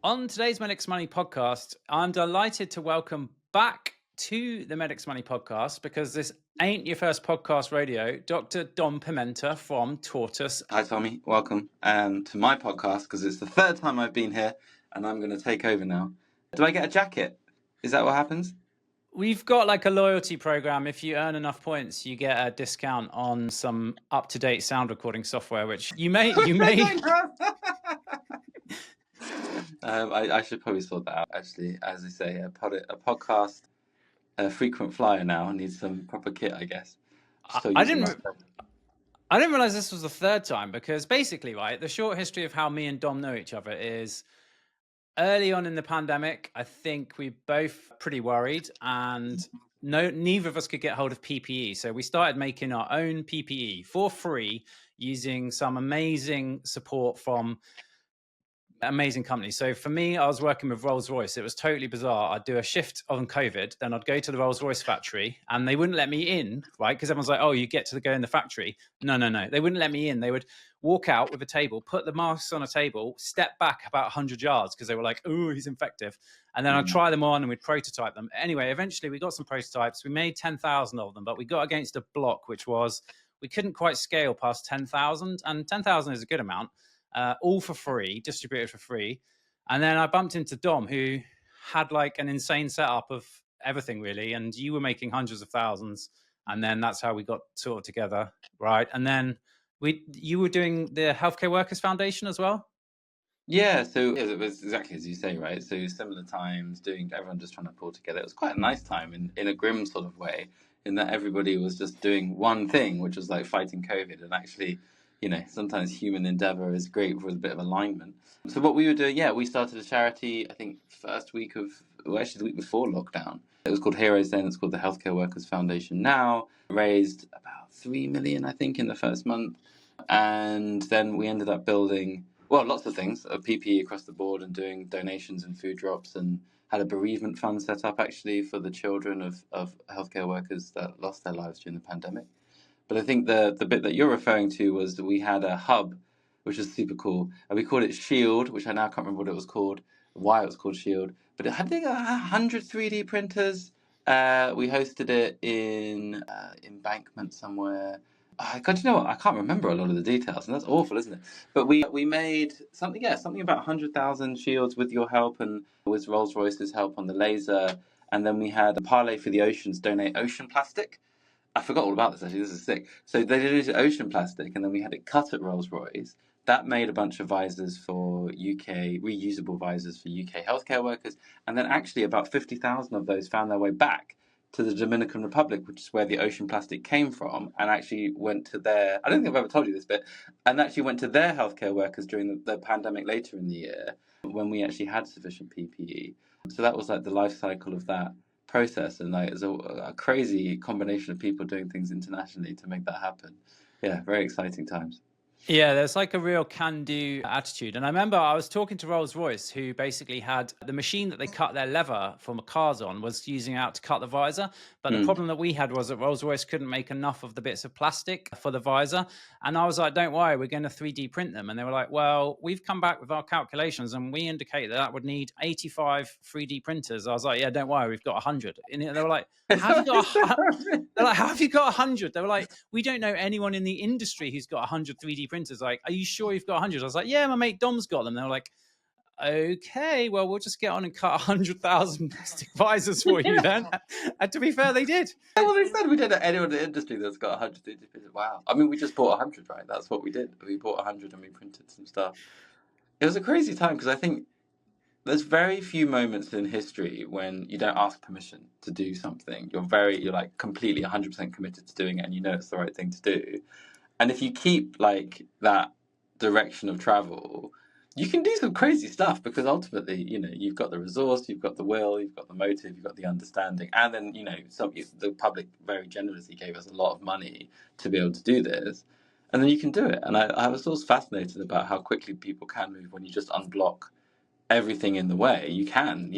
On today's MedicsMoney podcast, I'm delighted to welcome back to the MedicsMoney podcast because this ain't your first podcast radio, Dr. Dom Pimenta from Tortus. Hi, Tommy. Welcome to my podcast because it's the third time I've been here and I'm going to take over now. Do I get a jacket? Is that what happens? We've got like a loyalty program. If you earn enough points, you get a discount on some up-to-date sound recording software, which you may. I should probably sort that out, actually. As I say, a podcast, a frequent flyer now, needs some proper kit, I guess. I didn't realize this was the third time because basically, right, the short history of how me and Dom know each other is early on in the pandemic. I think we both pretty worried and neither of us could get hold of PPE. So we started making our own PPE for free using some amazing support from amazing companies. So for me, I was working with Rolls-Royce. It was totally bizarre. I'd do a shift on COVID, then I'd go to the Rolls-Royce factory and they wouldn't let me in, right? Because everyone's like, oh, you get to go in the factory. No. They wouldn't let me in. They would walk out with a table, put the masks on a table, step back about 100 yards because they were like, oh, he's infective. And then I'd try them on and we'd prototype them. Anyway, eventually we got some prototypes. We made 10,000 of them, but we got against a block, which was we couldn't quite scale past 10,000. And 10,000 is a good amount. All for free, distributed for free. And then I bumped into Dom, who had like an insane setup of everything, really. And you were making hundreds of thousands. And then that's how we got sort of together, right? And then you were doing the Healthcare Workers Foundation as well? Yeah, so it was exactly as you say, right? So similar times, doing everyone just trying to pull together. It was quite a nice time in a grim sort of way, in that everybody was just doing one thing, which was like fighting COVID. And actually, sometimes human endeavor is great for a bit of alignment. So what we were doing, yeah, we started a charity, I think actually the week before lockdown. It was called Heroes then, it's called the Healthcare Workers Foundation now. Raised about 3 million, I think, in the first month. And then we ended up building, well, lots of things, PPE across the board and doing donations and food drops, and had a bereavement fund set up actually for the children of healthcare workers that lost their lives during the pandemic. But I think the bit that you're referring to was that we had a hub, which was super cool, and we called it Shield, which I now can't remember what it was called, why it was called Shield, but it had, I think, 100 3D printers. We hosted it in Embankment somewhere. God, you know what? I can't remember a lot of the details, and that's awful, isn't it? But we made something about 100,000 shields with your help and with Rolls-Royce's help on the laser. And then we had a Parlay for the Oceans donate ocean plastic. I forgot all about this, actually. This is sick. So they donated ocean plastic, and then we had it cut at Rolls-Royce. That made a bunch of visors for UK, reusable visors for UK healthcare workers. And then actually about 50,000 of those found their way back to the Dominican Republic, which is where the ocean plastic came from, and actually went to their, I don't think I've ever told you this bit, and actually went to their healthcare workers during the pandemic later in the year when we actually had sufficient PPE. So that was like the life cycle of that process, and like it's a crazy combination of people doing things internationally to make that happen. Yeah, very exciting times. Yeah, there's like a real can-do attitude. And I remember I was talking to Rolls-Royce, who basically had the machine that they cut their leather from cars on was using out to cut the visor. But the problem that we had was that Rolls-Royce couldn't make enough of the bits of plastic for the visor. And I was like, don't worry, we're going to 3D print them. And they were like, well, we've come back with our calculations and we indicate that that would need 85 3D printers. I was like, yeah, don't worry, we've got 100. And they were like, how have you got They're like, how have you got 100? They were like, we don't know anyone in the industry who's got 100 3D printers. Like, are you sure you've got 100? I was like, yeah, my mate Dom's got them. They were like, okay, well, we'll just get on and cut 100,000 plastic visors for you then. And to be fair, they did. Yeah, well, they said we don't know anyone in the industry that's got 100 3D printers. Wow. I mean, we just bought 100, right? That's what we did. We bought 100 and we printed some stuff. It was a crazy time because I think there's very few moments in history when you don't ask permission to do something. You're like completely 100% committed to doing it, and you know it's the right thing to do. And if you keep like that direction of travel, you can do some crazy stuff because ultimately, you've got the resource, you've got the will, you've got the motive, you've got the understanding, and then the public very generously gave us a lot of money to be able to do this, and then you can do it. And I was always fascinated about how quickly people can move when you just unblock everything in the way. You can,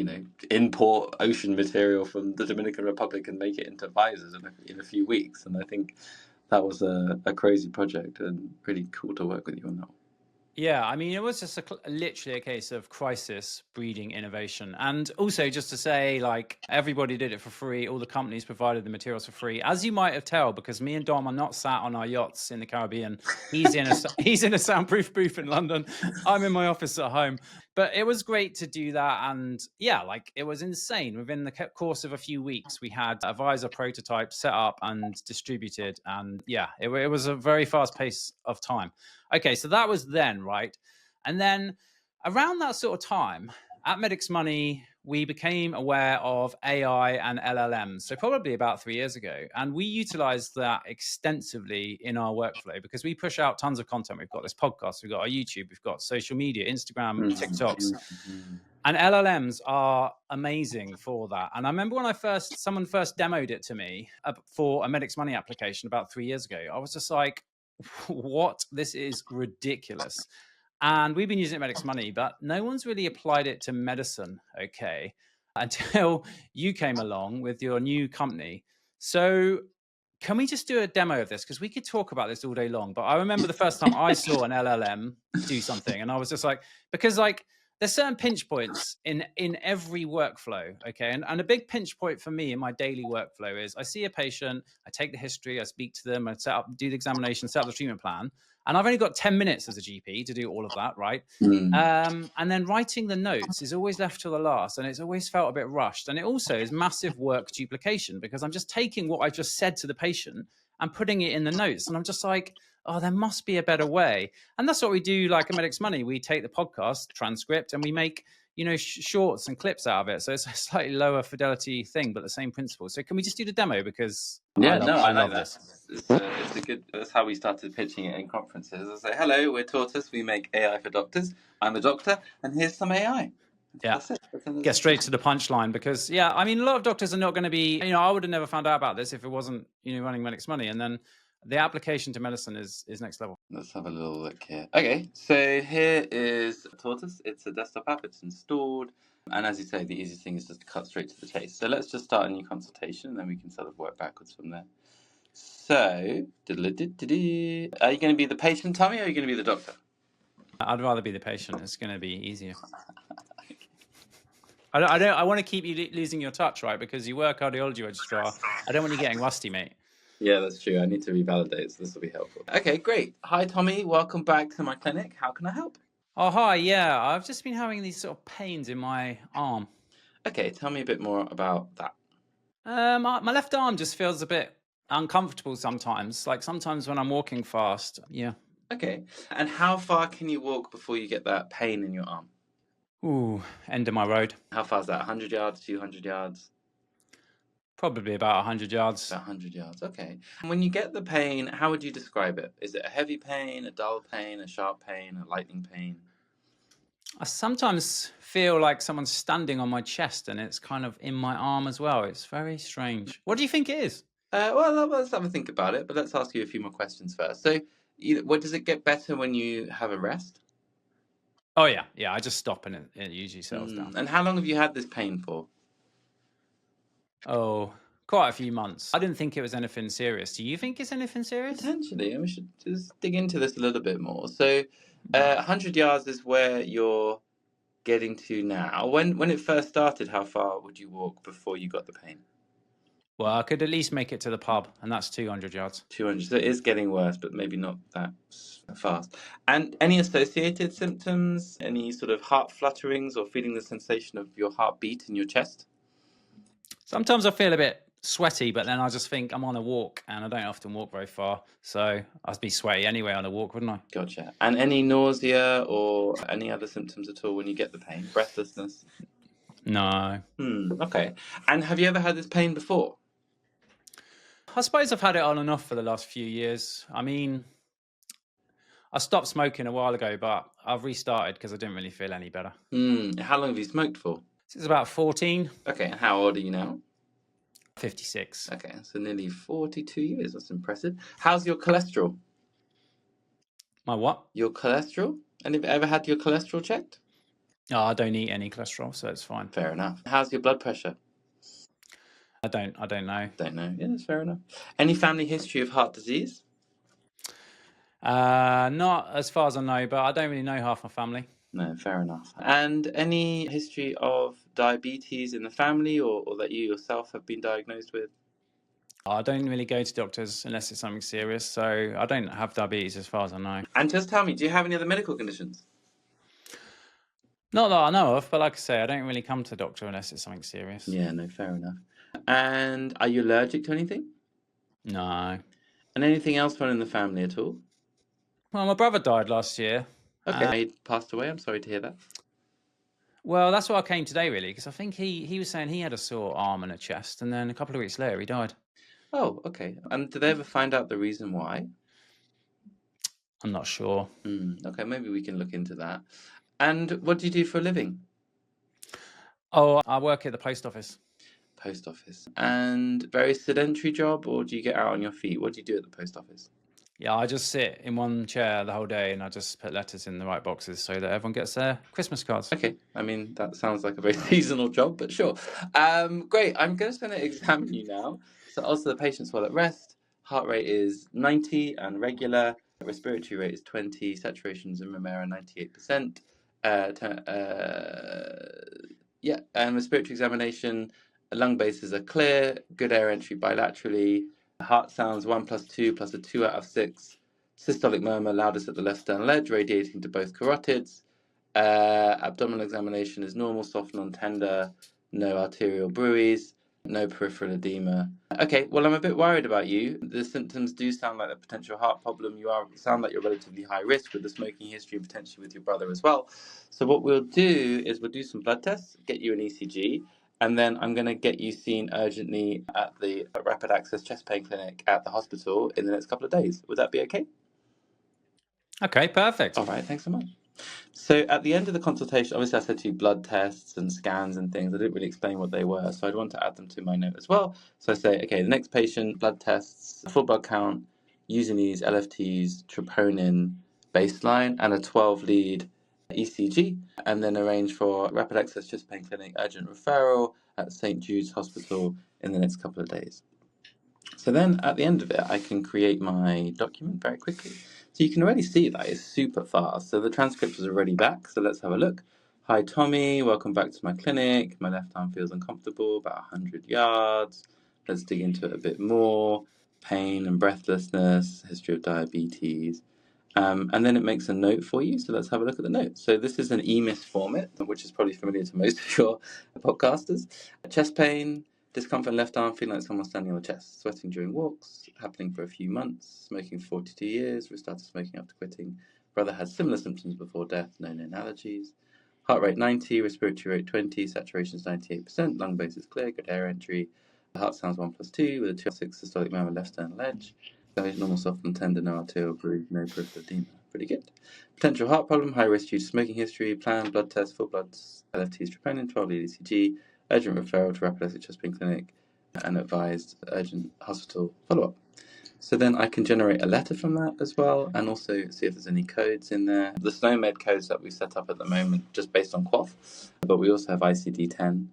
import ocean material from the Dominican Republic and make it into visors in a few weeks. And I think that was a crazy project and really cool to work with you on that. Yeah, I mean, it was just literally a case of crisis breeding innovation. And also, just to say, like, everybody did it for free. All the companies provided the materials for free, as you might have tell, because me and Dom are not sat on our yachts in the Caribbean. He's in a he's in a soundproof booth in London. I'm in my office at home. But it was great to do that, and yeah, like it was insane. Within the course of a few weeks, we had a Visor prototype set up and distributed, and yeah, it was a very fast pace of time. Okay, so that was then, right? And then around that sort of time at MedicsMoney, we became aware of AI and LLMs. So probably about 3 years ago. And we utilized that extensively in our workflow because we push out tons of content. We've got this podcast, we've got our YouTube, we've got social media, Instagram, TikToks. And LLMs are amazing for that. And I remember when someone first demoed it to me for a MedicsMoney application about 3 years ago, I was just like, what? This is ridiculous. And we've been using it at MedicsMoney, but no one's really applied it to medicine, okay, until you came along with your new company. So can we just do a demo of this? Because we could talk about this all day long. But I remember the first time I saw an LLM do something, and I was just like, because like there's certain pinch points in every workflow, okay? And a big pinch point for me in my daily workflow is I see a patient, I take the history, I speak to them, I do the examination, set up the treatment plan, and I've only got 10 minutes as a GP to do all of that, right? And then writing the notes is always left till the last, and it's always felt a bit rushed. And it also is massive work duplication because I'm just taking what I just said to the patient and putting it in the notes, and I'm just like, oh, there must be a better way. And that's what we do, like at MedicsMoney. We take the podcast transcript and we make, shorts and clips out of it. So it's a slightly lower fidelity thing, but the same principle. So can we just do the demo? Because Yeah, I like love that. this. It's a good. That's how we started pitching it in conferences. I say, "Hello, we're Tortus. We make AI for doctors. I'm a doctor, and here's some AI." Yeah. That's it. Get straight to the punchline because, yeah, I mean, a lot of doctors are not going to be, I would have never found out about this if it wasn't, running MedicsMoney. And then the application to medicine is next level. Let's have a little look here. Okay, so here is Tortus. It's a desktop app. It's installed. And as you say, the easiest thing is just to cut straight to the chase. So let's just start a new consultation, and then we can sort of work backwards from there. So, are you going to be the patient, Tommy, or are you going to be the doctor? I'd rather be the patient. It's going to be easier. I want to keep you losing your touch, right? Because you were a cardiology registrar. I don't want you getting rusty, mate. Yeah, that's true. I need to revalidate, so this will be helpful. Okay, great. Hi, Tommy. Welcome back to my clinic. How can I help? Oh, hi. Yeah, I've just been having these sort of pains in my arm. Okay, tell me a bit more about that. My left arm just feels a bit uncomfortable sometimes. Like sometimes when I'm walking fast. Yeah. Okay, and how far can you walk before you get that pain in your arm? Ooh, end of my road. How far is that? 100 yards, 200 yards? Probably about 100 yards. About 100 yards, okay. And when you get the pain, how would you describe it? Is it a heavy pain, a dull pain, a sharp pain, a lightning pain? I sometimes feel like someone's standing on my chest and it's kind of in my arm as well. It's very strange. What do you think it is? Well, let's have a think about it, but let's ask you a few more questions first. So, what does it get better when you have a rest? Oh, yeah. Yeah, I just stop and it usually settles down. And how long have you had this pain for? Oh, quite a few months. I didn't think it was anything serious. Do you think it's anything serious? Potentially, and we should just dig into this a little bit more. So, 100 yards is where you're getting to now. When it first started, how far would you walk before you got the pain? Well, I could at least make it to the pub, and that's 200 yards. 200. So it is getting worse, but maybe not that fast. And any associated symptoms? Any sort of heart flutterings or feeling the sensation of your heartbeat in your chest? Sometimes I feel a bit sweaty, but then I just think I'm on a walk, and I don't often walk very far. So I'd be sweaty anyway on a walk, wouldn't I? Gotcha. And any nausea or any other symptoms at all when you get the pain? Breathlessness? No. Okay. And have you ever had this pain before? I suppose I've had it on and off for the last few years. I mean, I stopped smoking a while ago, but I've restarted because I didn't really feel any better. How long have you smoked for? Since about 14. Okay, and how old are you now? 56. Okay, so nearly 42 years. That's impressive. How's your cholesterol? My what? Your cholesterol? And have you ever had your cholesterol checked? Oh, I don't eat any cholesterol, so it's fine. Fair enough. How's your blood pressure? I don't know. Don't know. Yeah, that's fair enough. Any family history of heart disease? Not as far as I know, but I don't really know half my family. No, fair enough. And any history of diabetes in the family, or that you yourself have been diagnosed with? I don't really go to doctors unless it's something serious, so I don't have diabetes as far as I know. And just tell me, do you have any other medical conditions? Not that I know of, but like I say, I don't really come to the doctor unless it's something serious. Yeah, no, fair enough. And are you allergic to anything? No. And anything else fun in the family at all? Well, my brother died last year. Okay, he passed away. I'm sorry to hear that. Well, that's why I came today, really, because I think he was saying he had a sore arm and a chest, and then a couple of weeks later, he died. Oh, okay. And did they ever find out the reason why? I'm not sure. Okay, maybe we can look into that. And what do you do for a living? Oh, I work at the post office. Post office. And very sedentary job, or do you get out on your feet? What do you do at the post office? Yeah, I just sit in one chair the whole day and I just put letters in the right boxes so that everyone gets their Christmas cards. Okay, I mean, that sounds like a very seasonal job, but sure. Great, I'm just going to examine you now. So also the patient's while at rest, heart rate is 90 and regular, respiratory rate is 20, saturations in room air are 98%. Yeah, and respiratory examination, lung bases are clear, good air entry bilaterally, heart sounds 1 plus 2 plus a 2 out of 6, systolic murmur loudest at the left sternal edge, radiating to both carotids. Abdominal examination is normal, soft, non-tender, no arterial bruits, no peripheral edema. Okay, well, I'm a bit worried about you. The symptoms do sound like a potential heart problem. Sound like you're relatively high risk with the smoking history and potentially with your brother as well. So what we'll do is we'll do some blood tests, get you an ECG, and then I'm going to get you seen urgently at the rapid access chest pain clinic at the hospital in the next couple of days. Would that be okay? Okay, perfect. All right, thanks so much. So at the end of the consultation, obviously I said to you blood tests and scans and things. I didn't really explain what they were, so I'd want to add them to my note as well. So I say, okay, the next patient, blood tests, full blood count, using these LFTs, troponin, baseline, and a 12-lead ECG, and then arrange for rapid access chest pain clinic urgent referral at St. Jude's Hospital in the next couple of days. So then at the end of it, I can create my document very quickly. So you can already see that it's super fast. So the transcript is already back. So let's have a look. Hi, Tommy. Welcome back to my clinic. My left arm feels uncomfortable, about 100 yards. Let's dig into it a bit more. Pain and breathlessness, history of diabetes. And then it makes a note for you. So let's have a look at the note. So this is an EMIS format, which is probably familiar to most of your podcasters. Chest pain, discomfort in left arm, feeling like someone standing on the chest, sweating during walks, happening for a few months, smoking for 42 years, restarted smoking after quitting. Brother had similar symptoms before death, no known allergies. Heart rate 90, respiratory rate 20, saturations 98%, lung base is clear, good air entry. The heart sounds 1 plus 2 with a 2/6 systolic murmur left sternal edge. Normal, soft and tender, no arterial bruise, no peripheral edema. Pretty good. Potential heart problem, high risk due to smoking history, planned blood test, full bloods, LFTs, troponin, 12-lead ECG, urgent referral to rapid access chest pain clinic, and advised urgent hospital follow-up. So then I can generate a letter from that as well, and also see if there's any codes in there. The SNOMED codes that we set up at the moment, just based on QOF, but we also have ICD-10.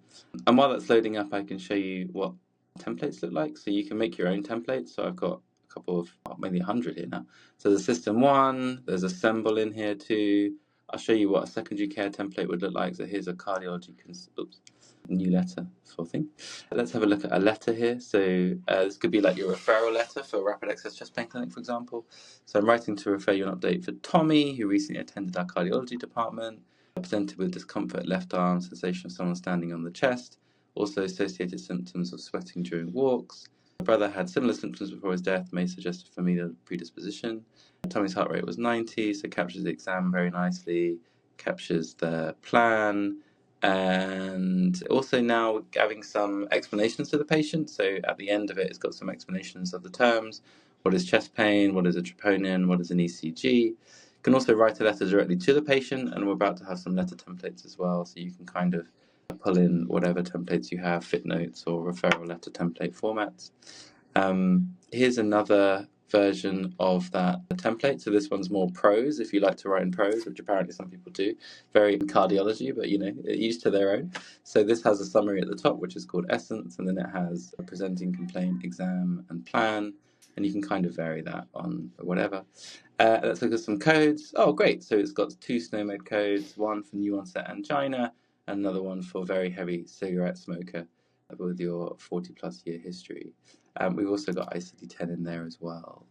And while that's loading up, I can show you what templates look like. So you can make your own templates. So I've got a couple of, maybe 100 here now. So there's System 1, there's Assemble in here too. I'll show you what a secondary care template would look like. So here's a cardiology, new letter sort of thing. Let's have a look at a letter here. So this could be like your referral letter for Rapid Access Chest Pain Clinic, for example. So I'm writing to refer you an update for Tommy, who recently attended our cardiology department, presented with discomfort left arm, sensation of someone standing on the chest, also associated symptoms of sweating during walks. My brother had similar symptoms before his death, may suggest a familial predisposition. Tommy's heart rate was 90, so captures the exam very nicely, captures the plan, and also now having some explanations to the patient. So at the end of it, it's got some explanations of the terms. What is chest pain? What is a troponin? What is an ECG? You can also write a letter directly to the patient, and we're about to have some letter templates as well, so you can kind of pull in whatever templates you have, fit notes or referral letter template formats. Here's another version of that template. So this one's more prose, if you like to write in prose, which apparently some people do. Very cardiology, but each to their own. So this has a summary at the top, which is called essence, and then it has a presenting complaint, exam, and plan. and you can kind of vary that on whatever. Let's look at some codes. Oh, great. So it's got 2 SNOMED codes, one for new onset angina, and another one for very heavy cigarette smoker with your 40+ year history. We've also got ICD-10 in there as well.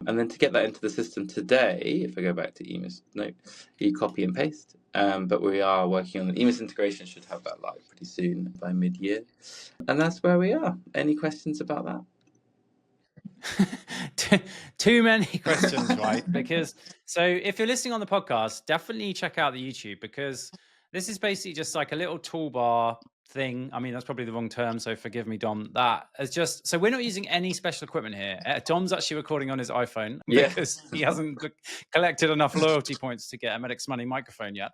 And then to get that into the system today, if I go back to EMIS, no, you copy and paste. But we are working on the EMIS integration, should have that live pretty soon by mid-year. And that's where we are. Any questions about that? Too many questions, right? Because so if you're listening on the podcast, definitely check out the YouTube, because this is basically just like a little toolbar thing. I mean, that's probably the wrong term, so forgive me, Dom. That is just, so we're not using any special equipment here. Dom's actually recording on his iPhone because he hasn't collected enough loyalty points to get a MedicsMoney microphone yet.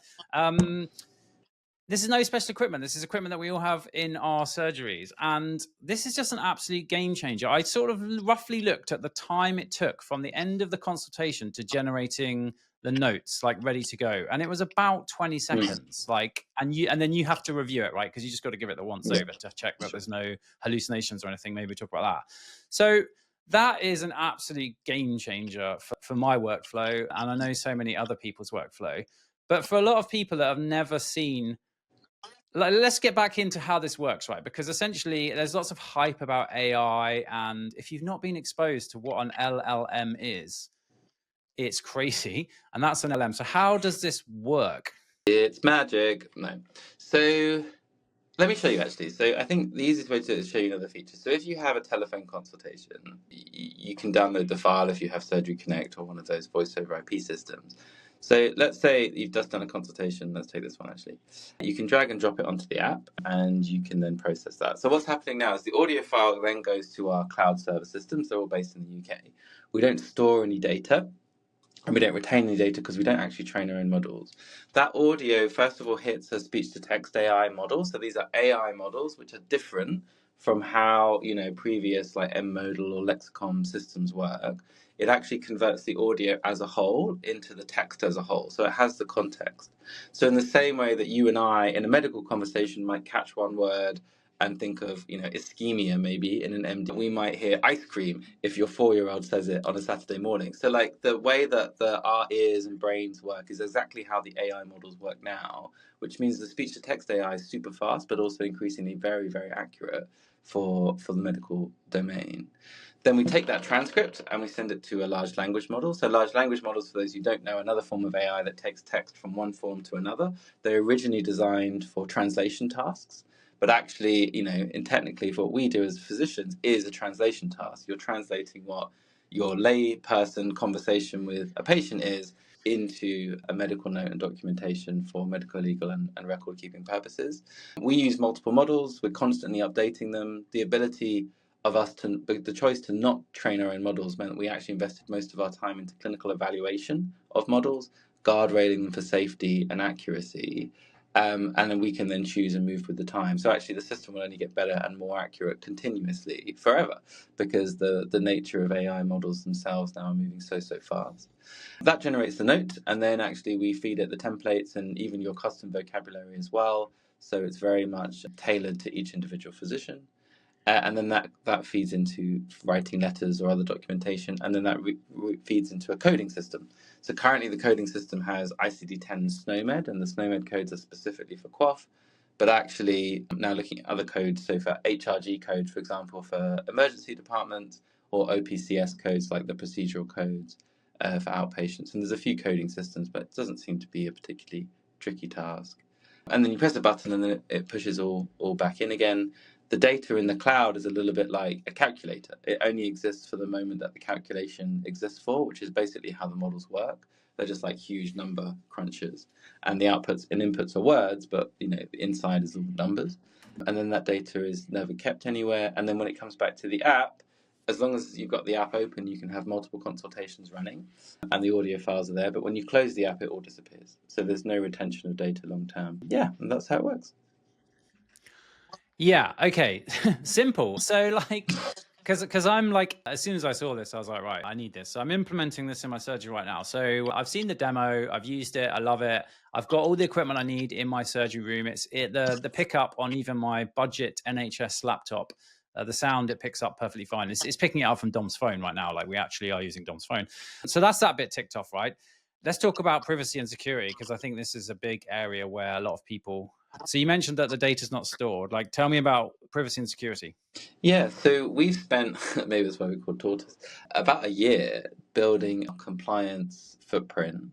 This is no special equipment. This is equipment that we all have in our surgeries. And this is just an absolute game changer. I sort of roughly looked at the time it took from the end of the consultation to generating the notes, like ready to go. And it was about 20 seconds. And then you have to review it, right? Because you just got to give it the once over to check that there's no hallucinations or anything. Maybe talk about that. So that is an absolute game changer for my workflow. And I know so many other people's workflow. But for a lot of people that have never seen, let's get back into how this works, right? Because essentially there's lots of hype about AI, and if you've not been exposed to what an LLM is, it's crazy. And that's an LLM. So how does this work? It's magic. No. So let me show you actually. So I think the easiest way to do it is show you another feature. So if you have a telephone consultation, you can download the file if you have Surgery Connect or one of those voice over IP systems. So let's say you've just done a consultation. Let's take this one actually. You can drag and drop it onto the app, and you can then process that. So what's happening now is the audio file then goes to our cloud server systems. They're all based in the UK. We don't store any data, and we don't retain any data because we don't actually train our own models. That audio, first of all, hits a speech-to-text AI model. So these are AI models, which are different from how previous like M-modal or lexicon systems work. It actually converts the audio as a whole into the text as a whole. So it has the context. So in the same way that you and I, in a medical conversation, might catch one word and think of ischemia maybe in an MD, we might hear ice cream if your 4-year-old says it on a Saturday morning. So like the way that our ears and brains work is exactly how the AI models work now, which means the speech to text AI is super fast, but also increasingly very, very accurate for the medical domain. Then we take that transcript and we send it to a large language model. So large language models, for those who don't know, another form of AI that takes text from one form to another. They're originally designed for translation tasks. But actually, technically, for what we do as physicians is a translation task. You're translating what your lay person conversation with a patient is into a medical note and documentation for medical, legal, and record keeping purposes. We use multiple models. We're constantly updating them. The ability of us the choice to not train our own models meant that we actually invested most of our time into clinical evaluation of models, guardrailing them for safety and accuracy. And then we can then choose and move with the time. So actually the system will only get better and more accurate continuously forever, because the nature of AI models themselves now are moving so fast. That generates the note, and then actually we feed it the templates and even your custom vocabulary as well. So it's very much tailored to each individual physician. And then that feeds into writing letters or other documentation, and then that feeds into a coding system. So currently the coding system has ICD-10 SNOMED, and the SNOMED codes are specifically for QOF. But actually now looking at other codes, so for HRG code, for example, for emergency departments, or OPCS codes like the procedural codes for outpatients. And there's a few coding systems, but it doesn't seem to be a particularly tricky task. And then you press a button and then it pushes all back in again. The data in the cloud is a little bit like a calculator. It only exists for the moment that the calculation exists for, which is basically how the models work. They're just like huge number crunchers, and the outputs and inputs are words, but the inside is all numbers. And then that data is never kept anywhere. And then when it comes back to the app, as long as you've got the app open, you can have multiple consultations running and the audio files are there. But when you close the app, it all disappears. So there's no retention of data long term. Yeah, and that's how it works. Yeah. Okay. Simple. So because I'm like, as soon as I saw this, I was like, right, I need this. So I'm implementing this in my surgery right now. So I've seen the demo, I've used it, I love it. I've got all the equipment I need in my surgery room. The pickup on even my budget NHS laptop The sound it picks up perfectly fine. It's picking it up from Dom's phone right now. Like we actually are using Dom's phone. So that's that bit ticked off, right? Let's talk about privacy and security, because I think this is a big area where a lot of people. So you mentioned that the data is not stored. Like, tell me about privacy and security. Yeah, so we've spent, maybe that's why we call Tortus, about a year building a compliance footprint.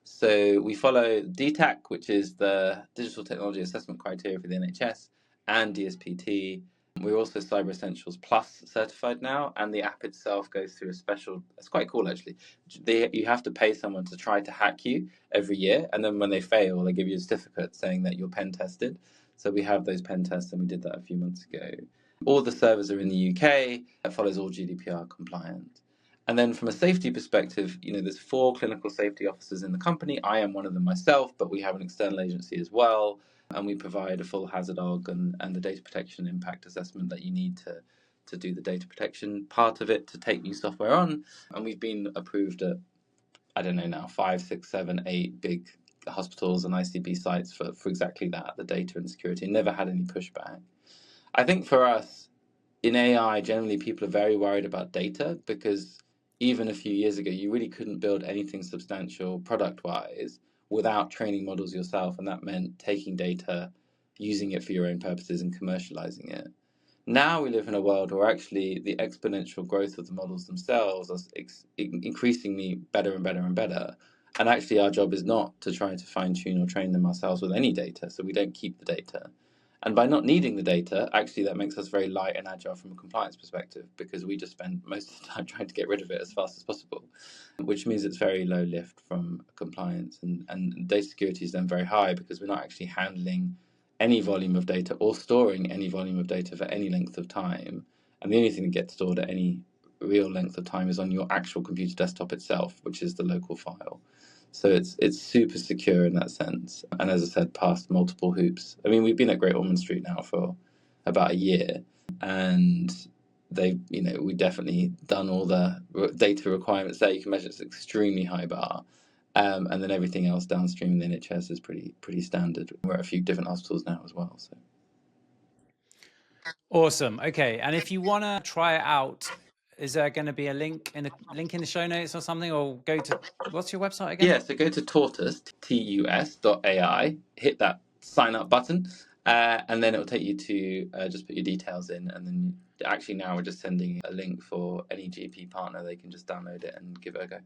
So we follow DTAC, which is the Digital Technology Assessment Criteria for the NHS, and DSPT. We're also Cyber Essentials Plus certified now, and the app itself goes through a special, it's quite cool actually. You have to pay someone to try to hack you every year, and then when they fail, they give you a certificate saying that you're pen tested. So we have those pen tests, and we did that a few months ago. All the servers are in the UK. It follows all GDPR compliant. And then from a safety perspective, there's 4 clinical safety officers in the company. I am one of them myself, but we have an external agency as well. And we provide a full hazard log and the data protection impact assessment that you need to do the data protection part of it to take new software on. And we've been approved at, I don't know now, 5, 6, 7, 8 big hospitals and ICB sites for exactly that, the data and security. Never had any pushback. I think for us, in AI, generally people are very worried about data because even a few years ago, you really couldn't build anything substantial product-wise without training models yourself, and that meant taking data, using it for your own purposes, and commercializing it. Now we live in a world where actually the exponential growth of the models themselves is increasingly better and better and better. And actually our job is not to try to fine-tune or train them ourselves with any data, so we don't keep the data. And by not needing the data, actually that makes us very light and agile from a compliance perspective, because we just spend most of the time trying to get rid of it as fast as possible, which means it's very low lift from compliance. And data security is then very high because we're not actually handling any volume of data or storing any volume of data for any length of time. And the only thing that gets stored at any real length of time is on your actual computer desktop itself, which is the local file. So it's super secure in that sense. And as I said, past multiple hoops. I mean, we've been at Great Ormond Street now for about a year, and we definitely done all the data requirements there. You can measure it's an extremely high bar. And then everything else downstream in the NHS is pretty standard. We're at a few different hospitals now as well. So Awesome. Okay, and if you want to try it out, is there going to be a link in the show notes or something, or go to what's your website again? yeah, so go to Tortus TUS.ai, hit that sign up button, and then it'll take you to just put your details in, and then actually now we're just sending a link for any GP partner. They can just download it and give it a go.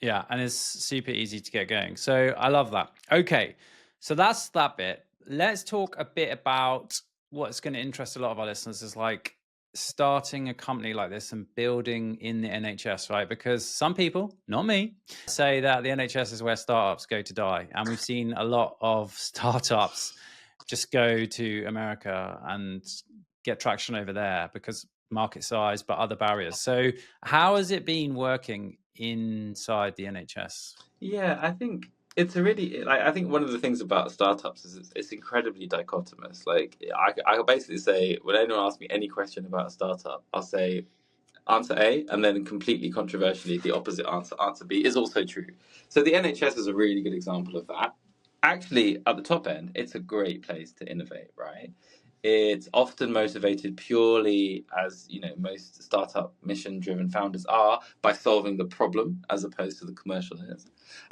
Yeah, and it's super easy to get going. So I love that. Okay, so that's that bit. Let's talk a bit about what's going to interest a lot of our listeners is like starting a company like this and building in the NHS, right? Because some people, not me, say that the NHS is where startups go to die. And we've seen a lot of startups just go to America and get traction over there because market size, but other barriers. So how has it been working inside the NHS? Yeah, I think it's a really I think one of the things about startups is it's incredibly dichotomous. Like I basically say when anyone asks me any question about a startup, I'll say answer A, and then completely controversially, the opposite answer B, is also true. So the NHS is a really good example of that. Actually, at the top end, it's a great place to innovate, right? It's often motivated purely, as most startup mission-driven founders are, by solving the problem as opposed to the commercial is.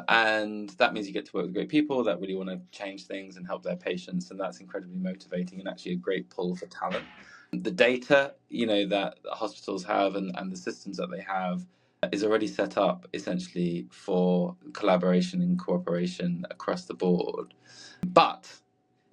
And that means you get to work with great people that really want to change things and help their patients, and that's incredibly motivating and actually a great pull for talent. The data that hospitals have and the systems that they have is already set up essentially for collaboration and cooperation across the board. But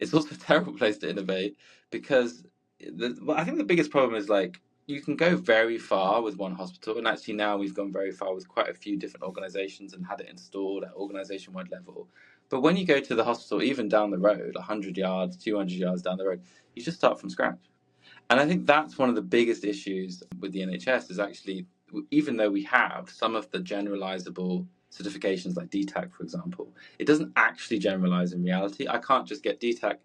it's also a terrible place to innovate because I think the biggest problem is like you can go very far with one hospital, and actually now we've gone very far with quite a few different organizations and had it installed at organization-wide level. But when you go to the hospital, even down the road, 100 yards, 200 yards down the road, you just start from scratch. And I think that's one of the biggest issues with the NHS is actually, even though we have some of the generalizable certifications like DTAC, for example, it doesn't actually generalize in reality. I can't just get DTAC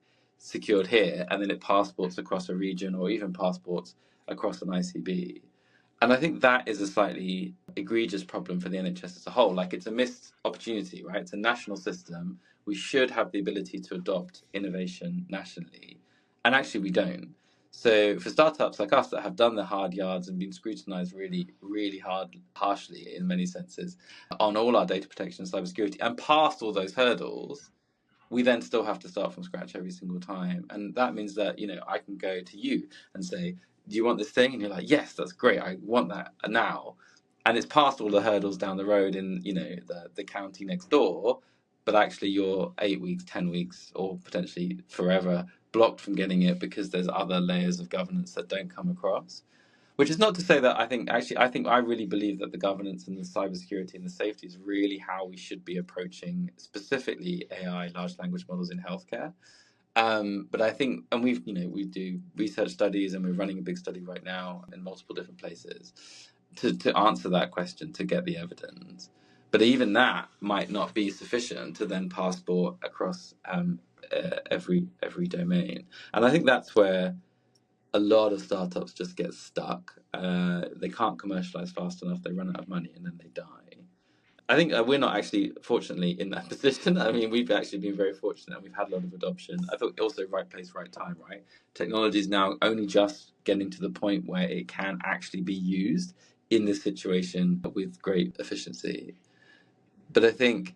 secured here and then it passports across a region or even passports across an ICB. And I think that is a slightly egregious problem for the NHS as a whole. Like it's a missed opportunity, right? It's a national system. We should have the ability to adopt innovation nationally. And actually we don't. So for startups like us that have done the hard yards and been scrutinized really, really harshly in many senses on all our data protection and cybersecurity and passed all those hurdles, we then still have to start from scratch every single time. And that means that, I can go to you and say, do you want this thing? And you're like, yes, that's great. I want that now. And it's past all the hurdles down the road in, the county next door. But actually you're 8 weeks, 10 weeks, or potentially forever blocked from getting it because there's other layers of governance that don't come across. Which is not to say that I really believe that the governance and the cybersecurity and the safety is really how we should be approaching specifically AI, large language models in healthcare. But I think, and we do research studies, and we're running a big study right now in multiple different places to answer that question, to get the evidence. But even that might not be sufficient to then passport across every domain. And I think that's where a lot of startups just get stuck. They can't commercialize fast enough. They run out of money and then they die. I think we're not actually, fortunately, in that position. I mean, we've actually been very fortunate and we've had a lot of adoption. I thought also right place, right time, right? Technology is now only just getting to the point where it can actually be used in this situation with great efficiency. But I think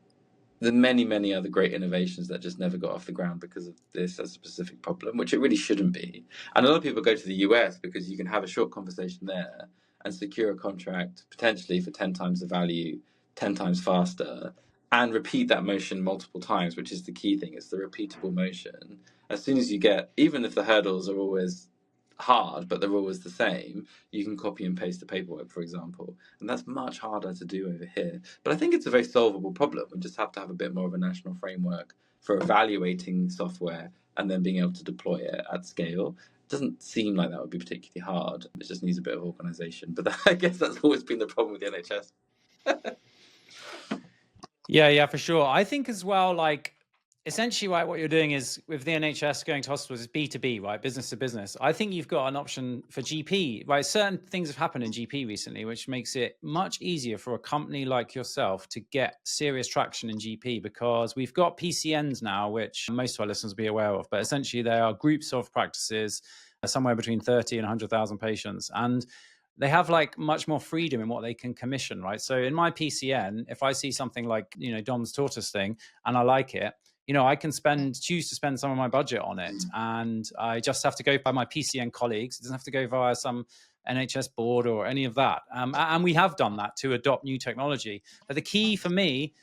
the many, many other great innovations that just never got off the ground because of this as a specific problem, which it really shouldn't be. And a lot of people go to the US because you can have a short conversation there and secure a contract potentially for 10 times the value, 10 times faster, and repeat that motion multiple times, which is the key thing. It's the repeatable motion. As soon as you get, even if the hurdles are always hard, but they're always the same, you can copy and paste the paperwork, for example. And that's much harder to do over here. But I think it's a very solvable problem. We just have to have a bit more of a national framework for evaluating software and then being able to deploy it at scale. It doesn't seem like that would be particularly hard. It just needs a bit of organization. But I guess that's always been the problem with the NHS. Yeah, for sure. I think as well, like essentially, right, what you're doing is with the NHS going to hospitals is B2B, right? Business to business. I think you've got an option for GP, right? Certain things have happened in GP recently, which makes it much easier for a company like yourself to get serious traction in GP because we've got PCNs now, which most of our listeners will be aware of, but essentially they are groups of practices, somewhere between 30 and 100,000 patients. And they have like much more freedom in what they can commission, right? So in my PCN, if I see something like, Dom's Tortus thing and I like it, I can choose to spend some of my budget on it. And I just have to go by my PCN colleagues. It doesn't have to go via some NHS board or any of that. And we have done that to adopt new technology. But the key for me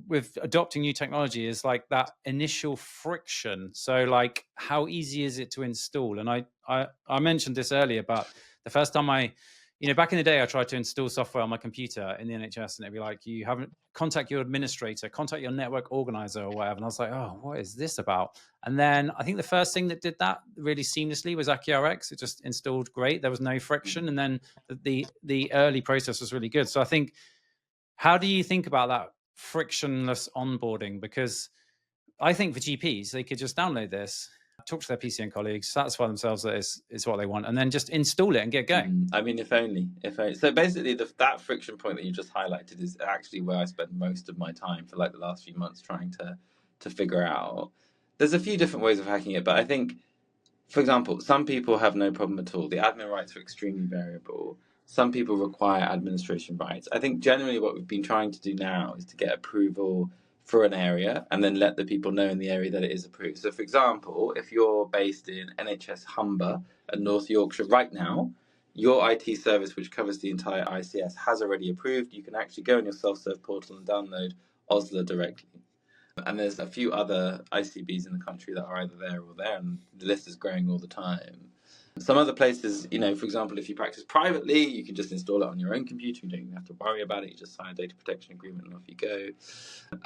with adopting new technology is like that initial friction. So like how easy is it to install? And I mentioned this earlier, but the first time back in the day, I tried to install software on my computer in the NHS and it'd be like, you haven't contact your administrator, contact your network organizer or whatever. And I was like, oh, what is this about? And then I think the first thing that did that really seamlessly was AccuRx. It just installed great. There was no friction. And then the early process was really good. So I think, how do you think about that frictionless onboarding? Because I think for GPs, they could just download this, talk to their PCN colleagues, satisfy themselves that it's what they want, and then just install it and get going. I mean, if only. So basically, that friction point that you just highlighted is actually where I spent most of my time for like the last few months trying to figure out. There's a few different ways of hacking it, but I think, for example, some people have no problem at all. The admin rights are extremely variable. Some people require administration rights. I think generally what we've been trying to do now is to get approval for an area and then let the people know in the area that it is approved. So, for example, if you're based in NHS Humber and North Yorkshire right now, your IT service, which covers the entire ICS, has already approved. You can actually go on your self-serve portal and download OSLA directly. And there's a few other ICBs in the country that are either there or there, and the list is growing all the time. Some other places, for example, if you practice privately, you can just install it on your own computer. You don't even have to worry about it. You just sign a data protection agreement and off you go.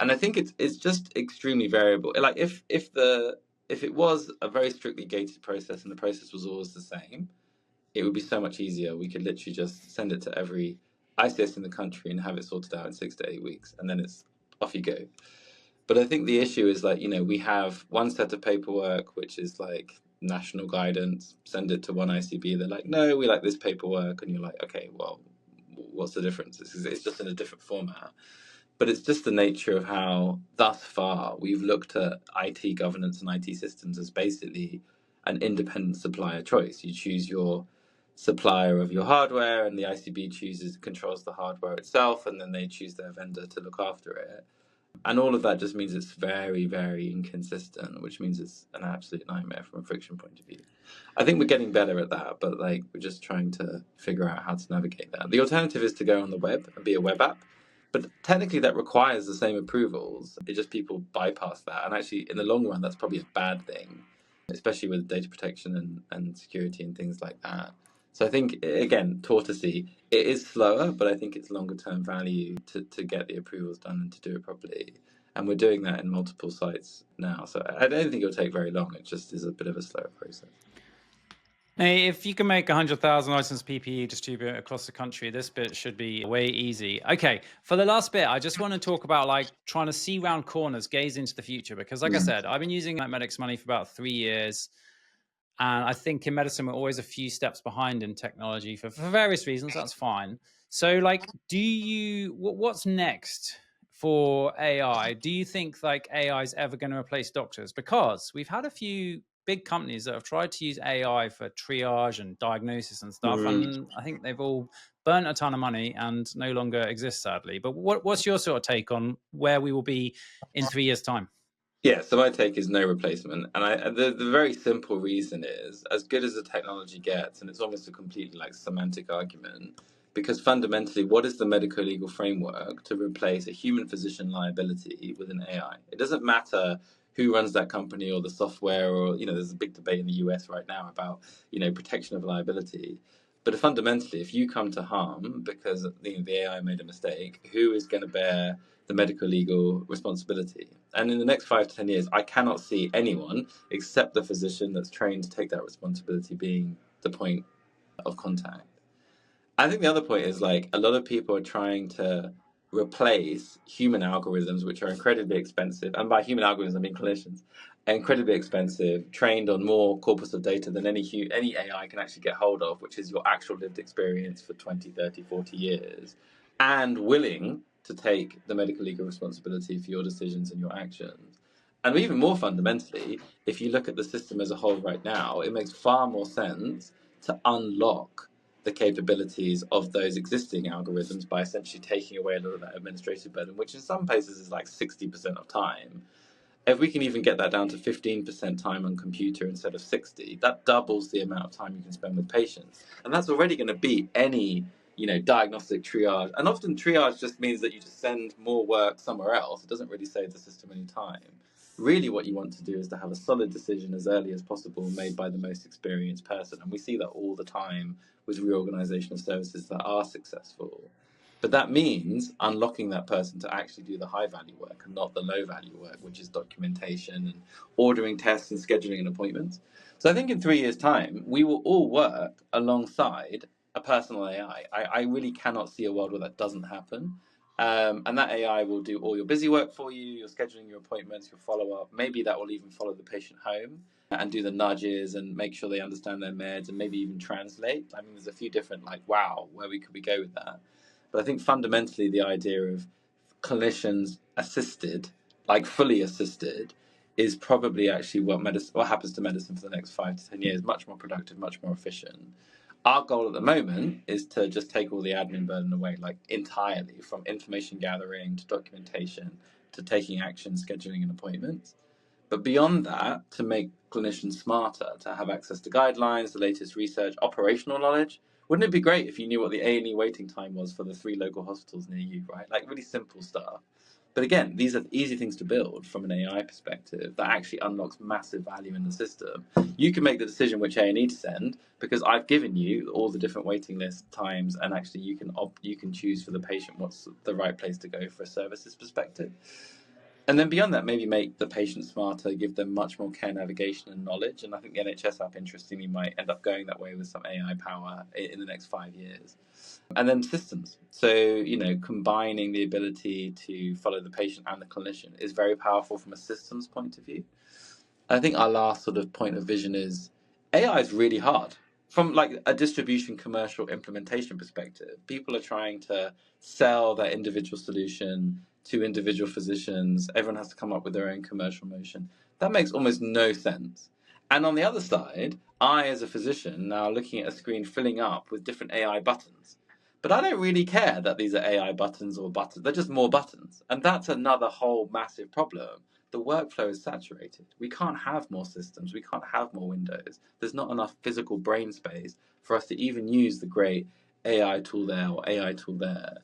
And I think it's just extremely variable. Like if it was a very strictly gated process and the process was always the same, it would be so much easier. We could literally just send it to every ICS in the country and have it sorted out in 6 to 8 weeks, and then it's off you go. But I think the issue is like, we have one set of paperwork, which is like national guidance, send it to one ICB. They're like, no, we like this paperwork. And you're like, okay, well, what's the difference? It's just in a different format. But it's just the nature of how thus far we've looked at IT governance and IT systems as basically an independent supplier choice. You choose your supplier of your hardware, and the ICB controls the hardware itself, and then they choose their vendor to look after it. And all of that just means it's very, very inconsistent, which means it's an absolute nightmare from a friction point of view. I think we're getting better at that, but like we're just trying to figure out how to navigate that. The alternative is to go on the web and be a web app, but technically that requires the same approvals. It just people bypass that, and actually in the long run that's probably a bad thing, especially with data protection and security and things like that. So I think, again, Tortus AI, it is slower, but I think it's longer term value to get the approvals done and to do it properly. And we're doing that in multiple sites now. So I don't think it'll take very long. It just is a bit of a slower process. Hey, if you can make 100,000 licensed PPE distributed across the country, this bit should be way easy. Okay, for the last bit, I just want to talk about like trying to see round corners, gaze into the future. Because like I said, I've been using like MedicsMoney for about 3 years. And I think in medicine, we're always a few steps behind in technology for various reasons. That's fine. So like, what's next for AI? Do you think like AI is ever going to replace doctors? Because we've had a few big companies that have tried to use AI for triage and diagnosis and stuff. And I think they've all burnt a ton of money and no longer exist, sadly. But what's your sort of take on where we will be in 3 years' time? Yeah, so my take is no replacement. And the very simple reason is, as good as the technology gets, and it's almost a completely like semantic argument, because fundamentally, what is the medical legal framework to replace a human physician liability with an AI? It doesn't matter who runs that company or the software, or, there's a big debate in the US right now about, protection of liability. But fundamentally, if you come to harm because the AI made a mistake, who is going to bear the medical legal responsibility? And in the next 5 to 10 years, I cannot see anyone except the physician that's trained to take that responsibility being the point of contact. I think the other point is like a lot of people are trying to replace human algorithms, which are incredibly expensive. And by human algorithms, I mean clinicians, incredibly expensive, trained on more corpus of data than any AI can actually get hold of, which is your actual lived experience for 20, 30, 40 years, and willing to take the medical legal responsibility for your decisions and your actions. And even more fundamentally, if you look at the system as a whole right now, it makes far more sense to unlock the capabilities of those existing algorithms by essentially taking away a lot of that administrative burden, which in some places is like 60% of time. If we can even get that down to 15% time on computer instead of 60, that doubles the amount of time you can spend with patients. And that's already going to beat any, diagnostic triage. And often triage just means that you just send more work somewhere else. It doesn't really save the system any time. Really what you want to do is to have a solid decision as early as possible made by the most experienced person. And we see that all the time with reorganization of services that are successful. But that means unlocking that person to actually do the high value work and not the low value work, which is documentation and ordering tests and scheduling an appointment. So I think in 3 years' time, we will all work alongside a personal AI. I really cannot see a world where that doesn't happen. And that AI will do all your busy work for you, your scheduling your appointments, your follow-up. Maybe that will even follow the patient home and do the nudges and make sure they understand their meds and maybe even translate. I mean, there's a few different where could we go with that? But I think fundamentally the idea of clinicians assisted, like fully assisted, is probably actually what happens to medicine for the next 5 to 10 years. Much more productive, much more efficient. Our goal at the moment is to just take all the admin burden away, like entirely, from information gathering to documentation to taking action, scheduling, and appointments. But beyond that, to make clinicians smarter, to have access to guidelines, the latest research, operational knowledge. Wouldn't it be great if you knew what the A&E waiting time was for the 3 local hospitals near you, right? Like really simple stuff. But again, these are easy things to build from an AI perspective that actually unlocks massive value in the system. You can make the decision which A&E to send because I've given you all the different waiting list times, and actually you can choose for the patient what's the right place to go for a services perspective. And then beyond that, maybe make the patient smarter, give them much more care navigation and knowledge. And I think the NHS app, interestingly, might end up going that way with some AI power in the next 5 years. And then systems. So, combining the ability to follow the patient and the clinician is very powerful from a systems point of view. I think our last sort of point of vision is AI is really hard. From like a distribution commercial implementation perspective, people are trying to sell their individual solution to individual physicians. Everyone has to come up with their own commercial motion. That makes almost no sense. And on the other side, I, as a physician, now looking at a screen filling up with different AI buttons. But I don't really care that these are AI buttons or buttons. They're just more buttons. And that's another whole massive problem. The workflow is saturated. We can't have more systems. We can't have more windows. There's not enough physical brain space for us to even use the great AI tool there or AI tool there.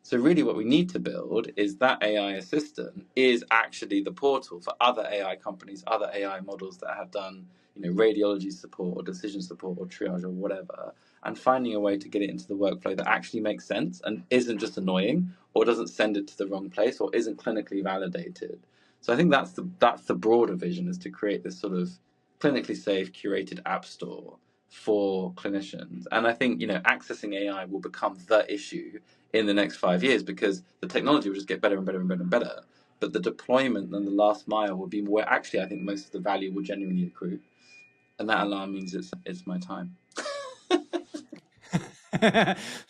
So really what we need to build is that AI assistant is actually the portal for other AI companies, other AI models that have done, radiology support or decision support or triage or whatever, and finding a way to get it into the workflow that actually makes sense and isn't just annoying or doesn't send it to the wrong place or isn't clinically validated. So I think that's the broader vision, is to create this sort of clinically safe, curated app store for clinicians. And I think, accessing AI will become the issue in the next 5 years, because the technology will just get better and better and better and better. But the deployment and the last mile will be where actually I think most of the value will genuinely accrue. And that alarm means it's my time.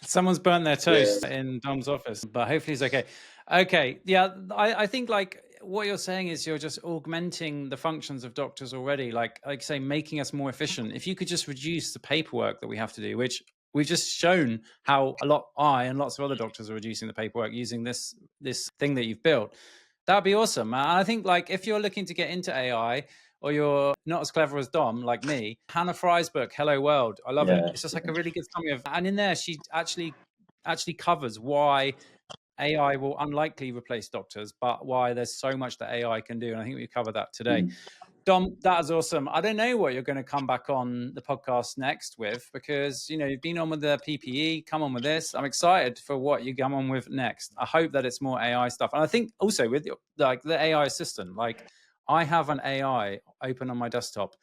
Someone's burnt their Yeah. toast in Dom's office, but hopefully it's okay. Okay, yeah, I think like what you're saying is you're just augmenting the functions of doctors already, like say making us more efficient. If you could just reduce the paperwork that we have to do, which we've just shown how I and lots of other doctors are reducing the paperwork using this thing that you've built. That'd be awesome. And I think like if you're looking to get into AI, or you're not as clever as Dom, like me, Hannah Fry's book, Hello World, I love it. It's just like a really good summary of, and in there she actually covers why AI will unlikely replace doctors, but why there's so much that AI can do. And I think we covered that today. Dom, that is awesome. I don't know what you're going to come back on the podcast next with, because you've been on with the PPE, come on with this. I'm excited for what you come on with next. I hope that it's more AI stuff. And I think also with like the AI assistant, like I have an AI open on my desktop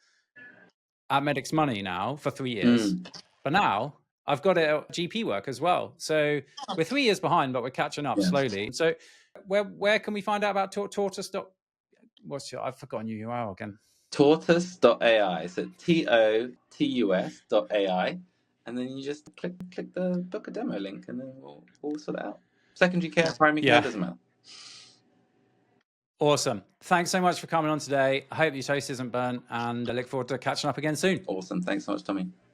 at MedicsMoney now for 3 years, but now I've got it at GP work as well. So we're 3 years behind, but we're catching up slowly. So where can we find out about Tortus? I've forgotten your URL again. Tortus.ai. So TOTUS.ai. And then you just click the book a demo link, and then we'll sort it out. Secondary care, primary care, doesn't matter. Awesome. Thanks so much for coming on today. I hope your toast isn't burnt, and I look forward to catching up again soon. Awesome. Thanks so much, Tommy.